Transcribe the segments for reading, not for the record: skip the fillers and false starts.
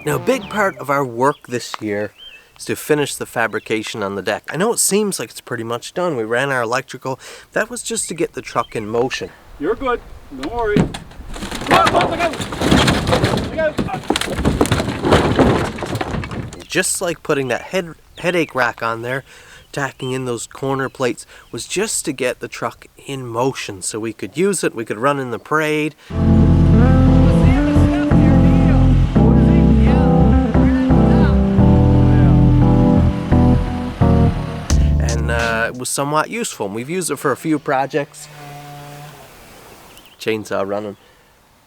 Now, a big part of our work this year is to finish the fabrication on the deck. I know it seems like it's pretty much done. We ran our electrical. That was just to get the truck in motion. You're good. Don't worry. Look out! Just like putting that headache rack on there, tacking in those corner plates, was just to get the truck in motion so we could use it, we could run in the parade. It was somewhat useful, and we've used it for a few projects. Chainsaw running.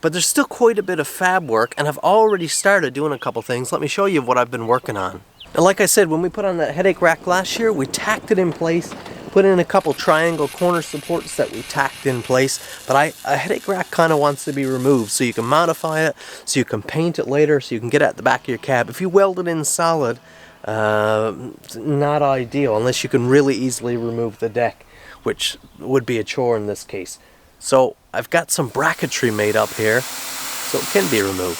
But there's still quite a bit of fab work, and I've already started doing a couple things. Let me show you what I've been working on. Now, like I said, when we put on that headache rack last year, we tacked it in place, put in a couple triangle corner supports that we tacked in place. But a headache rack kind of wants to be removed, so you can modify it, so you can paint it later, so you can get it at the back of your cab. If you weld it in solid, not ideal unless you can really easily remove the deck, which would be a chore in this case. So I've got some bracketry made up here so it can be removed.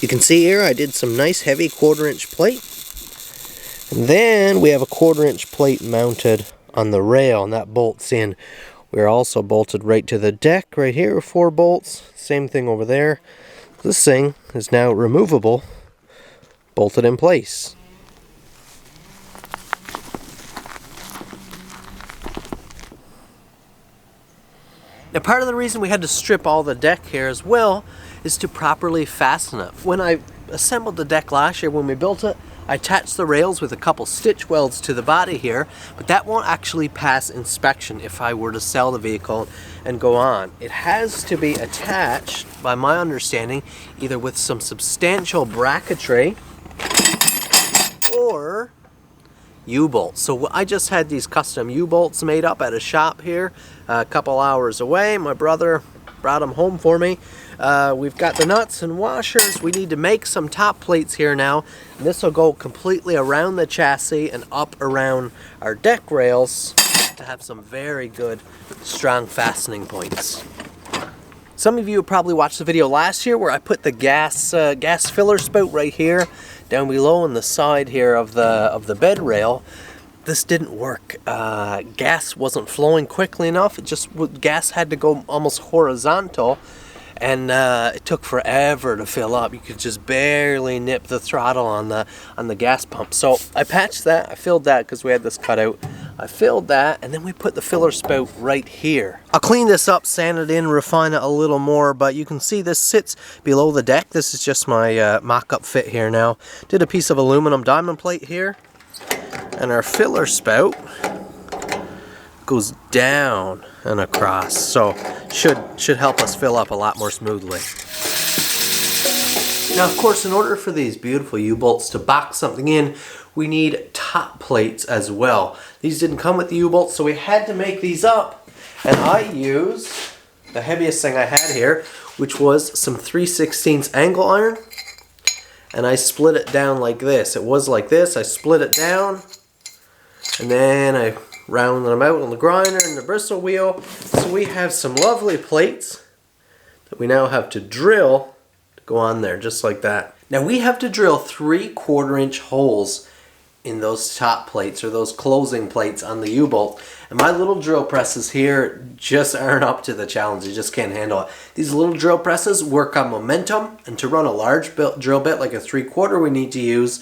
You can see here I did some nice heavy 1/4" plate, and then we have a 1/4" plate mounted on the rail, and that bolts in. We're also bolted right to the deck right here with 4 bolts. Same thing over there. This thing is now removable, bolted in place. Now, part of the reason we had to strip all the deck here as well is to properly fasten it. When I assembled the deck last year, when we built it, I attached the rails with a couple stitch welds to the body here, but that won't actually pass inspection if I were to sell the vehicle and go on. It has to be attached, by my understanding, either with some substantial bracketry or U-bolts. So I just had these custom U-bolts made up at a shop here a couple hours away. My brother brought them home for me. We've got the nuts and washers. We need to make some top plates here now. And this will go completely around the chassis and up around our deck rails to have some very good, strong fastening points. Some of you probably watched the video last year where I put the gas filler spout right here, down below on the side here of the bed rail. This didn't work. Gas wasn't flowing quickly enough. Gas had to go almost horizontal, and it took forever to fill up. You could just barely nip the throttle on the gas pump. So I patched that. I filled that because we had this cut out. I filled that, and then we put the filler spout right here. I'll clean this up, sand it in, refine it a little more, but you can see this sits below the deck. This is just my mock-up fit here now. Did a piece of aluminum diamond plate here, and our filler spout goes down and across, so should help us fill up a lot more smoothly. Now, of course, in order for these beautiful U-bolts to box something in, we need top plates as well. These didn't come with the U-bolts, so we had to make these up, and I used the heaviest thing I had here, which was some 3/16 angle iron, and I split it down like this. It was like this. I split it down, and then I rounded them out on the grinder and the bristle wheel. So we have some lovely plates that we now have to drill to go on there, just like that. Now we have to drill 3/4" holes in those top plates, or those closing plates on the U-bolt. And my little drill presses here just aren't up to the challenge. They just can't handle it. These little drill presses work on momentum, and to run a large drill bit like a 3/4 we need to use,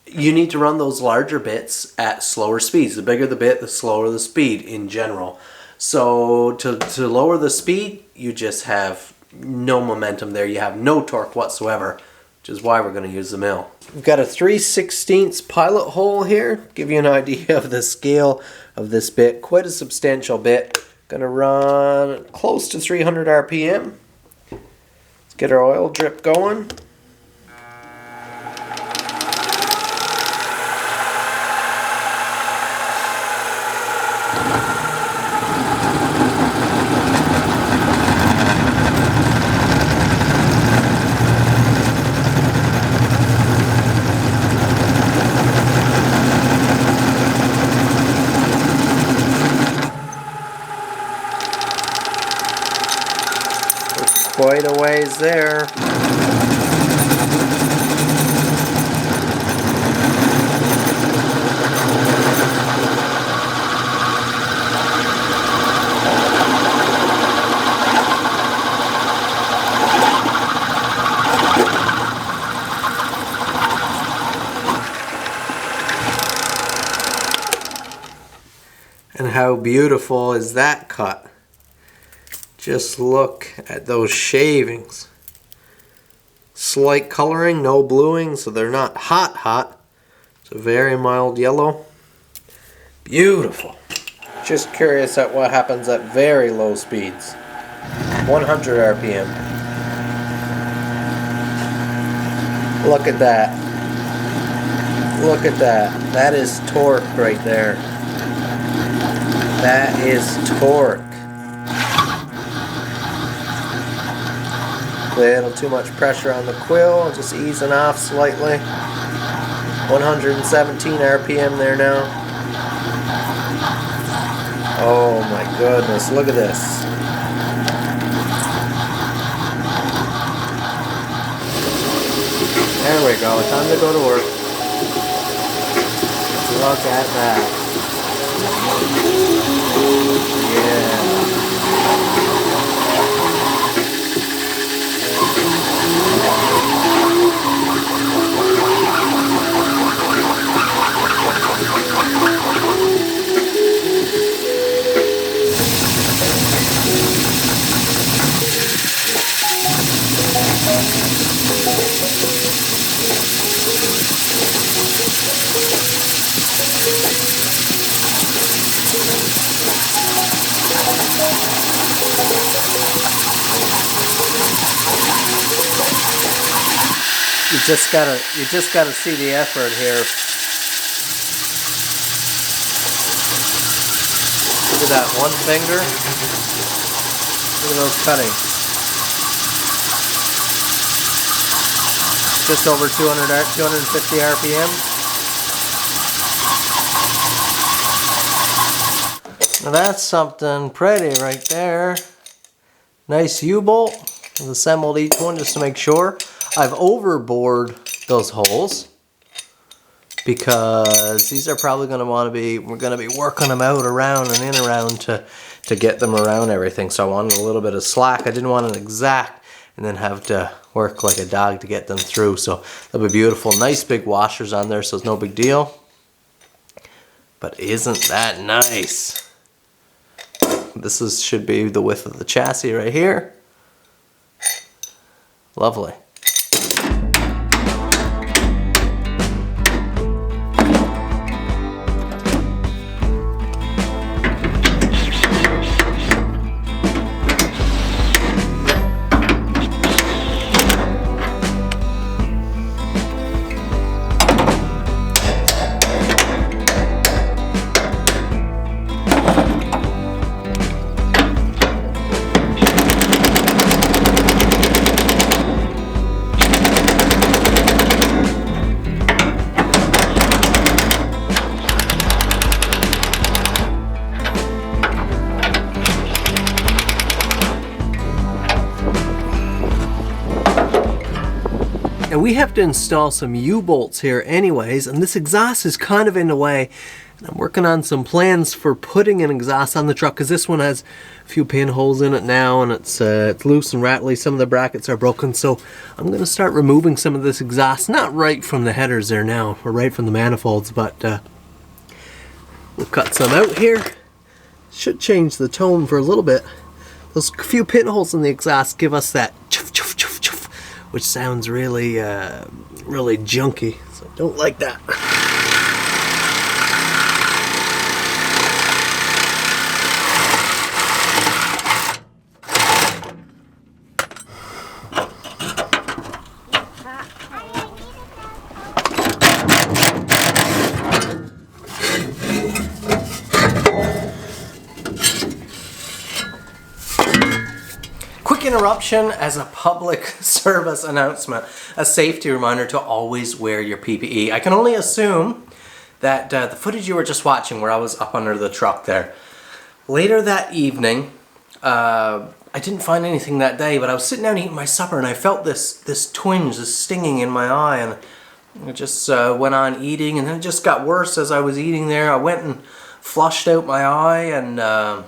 you need to run those larger bits at slower speeds. The bigger the bit, the slower the speed in general. So to lower the speed, you just have no momentum there. You have no torque whatsoever, which is why we're going to use the mill. We've got a 3/16 pilot hole here. Give you an idea of the scale of this bit. Quite a substantial bit. Going to run close to 300 RPM. Let's get our oil drip going. quite a ways there. And how beautiful is that cut? Just look at those shavings. Slight coloring, no bluing, so they're not hot. It's a very mild yellow. Beautiful. Just curious at what happens at very low speeds. 100 RPM. Look at that. Look at that. That is torque right there. That is torque. Little too much pressure on the quill, just easing off slightly. 117 RPM there now. Oh my goodness, look at this. There we go, time to go to work. Look at that. Yeah. You just gotta see the effort here. Look at that one finger. Look at those cuttings. Just over 250 RPM. Now that's something pretty right there. Nice U-bolt. I've assembled each one just to make sure. I've overbored those holes because these are probably going to we're going to be working them out around and in around to get them around everything. So I wanted a little bit of slack. I didn't want an exact and then have to work like a dog to get them through. So that'll be beautiful. Nice big washers on there, so it's no big deal. But isn't that nice? This should be the width of the chassis right here. Lovely. And we have to install some U-bolts here anyways, and this exhaust is kind of in the way. And I'm working on some plans for putting an exhaust on the truck because this one has a few pinholes in it now, and it's loose and rattly. Some of the brackets are broken, so I'm going to start removing some of this exhaust, not right from the headers there now, or right from the manifolds, but we'll cut some out here. Should change the tone for a little bit. Those few pinholes in the exhaust give us that chuff, chuff, chuff, chuff, which sounds really, really junky, so I don't like that. Interruption as a public service announcement, a safety reminder to always wear your PPE. I can only assume that the footage you were just watching where I was up under the truck there, later that evening, I didn't find anything that day, but I was sitting down eating my supper and I felt this twinge, this stinging in my eye, and I just went on eating, and then it just got worse as I was eating there. I went and flushed out my eye, and I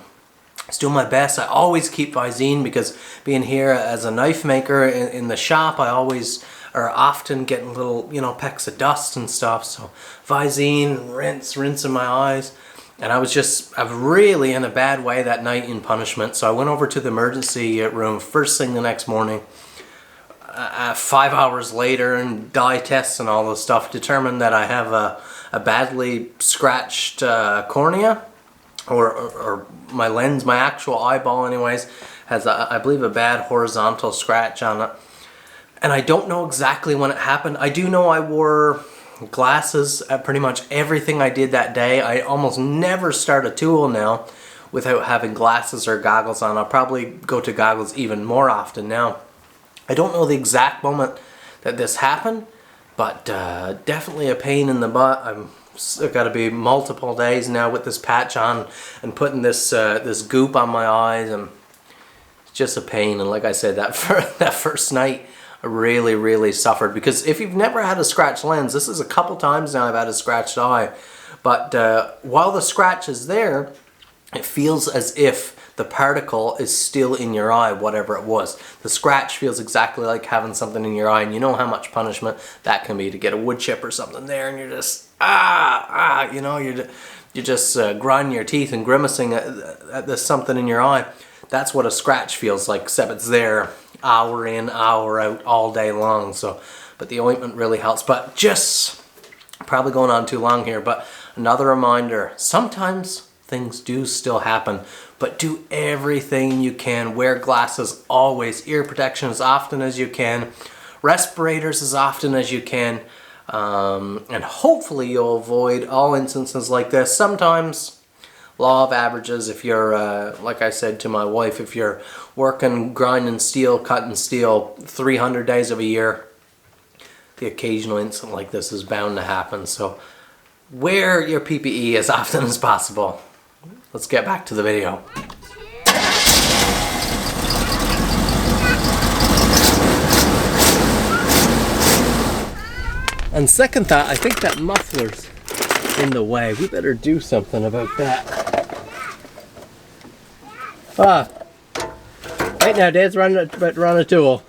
was doing my best. I always keep Visine because being here as a knife maker in the shop, I always are often getting little, you know, pecks of dust and stuff. So Visine, rinsing my eyes. And I was really in a bad way that night in punishment. So I went over to the emergency room first thing the next morning. 5 hours later, and dye tests and all this stuff determined that I have a badly scratched cornea, or my lens, my actual eyeball anyways, has I believe a bad horizontal scratch on it. And I don't know exactly when it happened. I do know I wore glasses at pretty much everything I did that day. I almost never start a tool now without having glasses or goggles on. I'll probably go to goggles even more often now. I don't know the exact moment that this happened, but definitely a pain in the butt. I've got to be multiple days now with this patch on and putting this this goop on my eyes, and it's just a pain. And like I said, that first night, I really suffered, because if you've never had a scratched lens, this is a couple times now I've had a scratched eye, but while the scratch is there, it feels as if the particle is still in your eye, whatever it was. The scratch feels exactly like having something in your eye, and you know how much punishment that can be to get a wood chip or something there, and you're just, you know, you're just grinding your teeth and grimacing at this something in your eye. That's what a scratch feels like, except it's there hour in, hour out, all day long. So, but the ointment really helps. But just probably going on too long here, but another reminder, sometimes things do still happen, but do everything you can. Wear glasses always, ear protection as often as you can, respirators as often as you can, and hopefully you'll avoid all instances like this. Sometimes, law of averages, if you're, like I said to my wife, if you're working, grinding steel, cutting steel 300 days of a year, the occasional incident like this is bound to happen. So wear your PPE as often as possible. Let's get back to the video. On second thought, I think that muffler's in the way. We better do something about that. Right now, Dad's running a tool.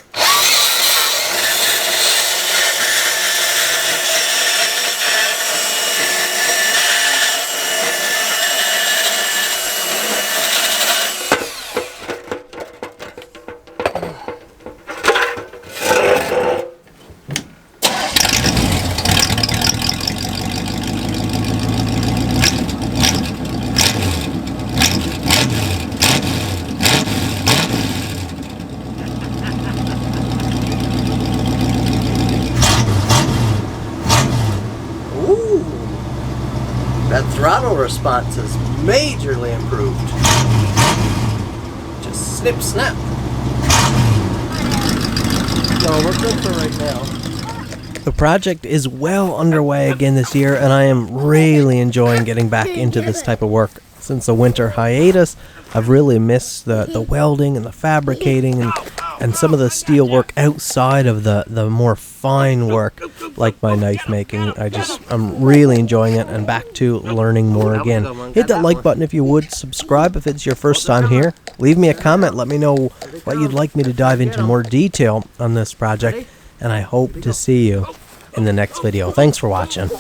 That throttle response is majorly improved. Just snip, snap. No, we're good for right now. The project is well underway again this year, and I am really enjoying getting back into this type of work. Since the winter hiatus, I've really missed the welding and the fabricating and some of the steel work outside of the more fine work, like my knife making. I'm really enjoying it and back to learning more again. Hit that like button if you would. Subscribe if it's your first time here. Leave me a comment. Let me know what you'd like me to dive into more detail on this project. And I hope to see you in the next video. Thanks for watching.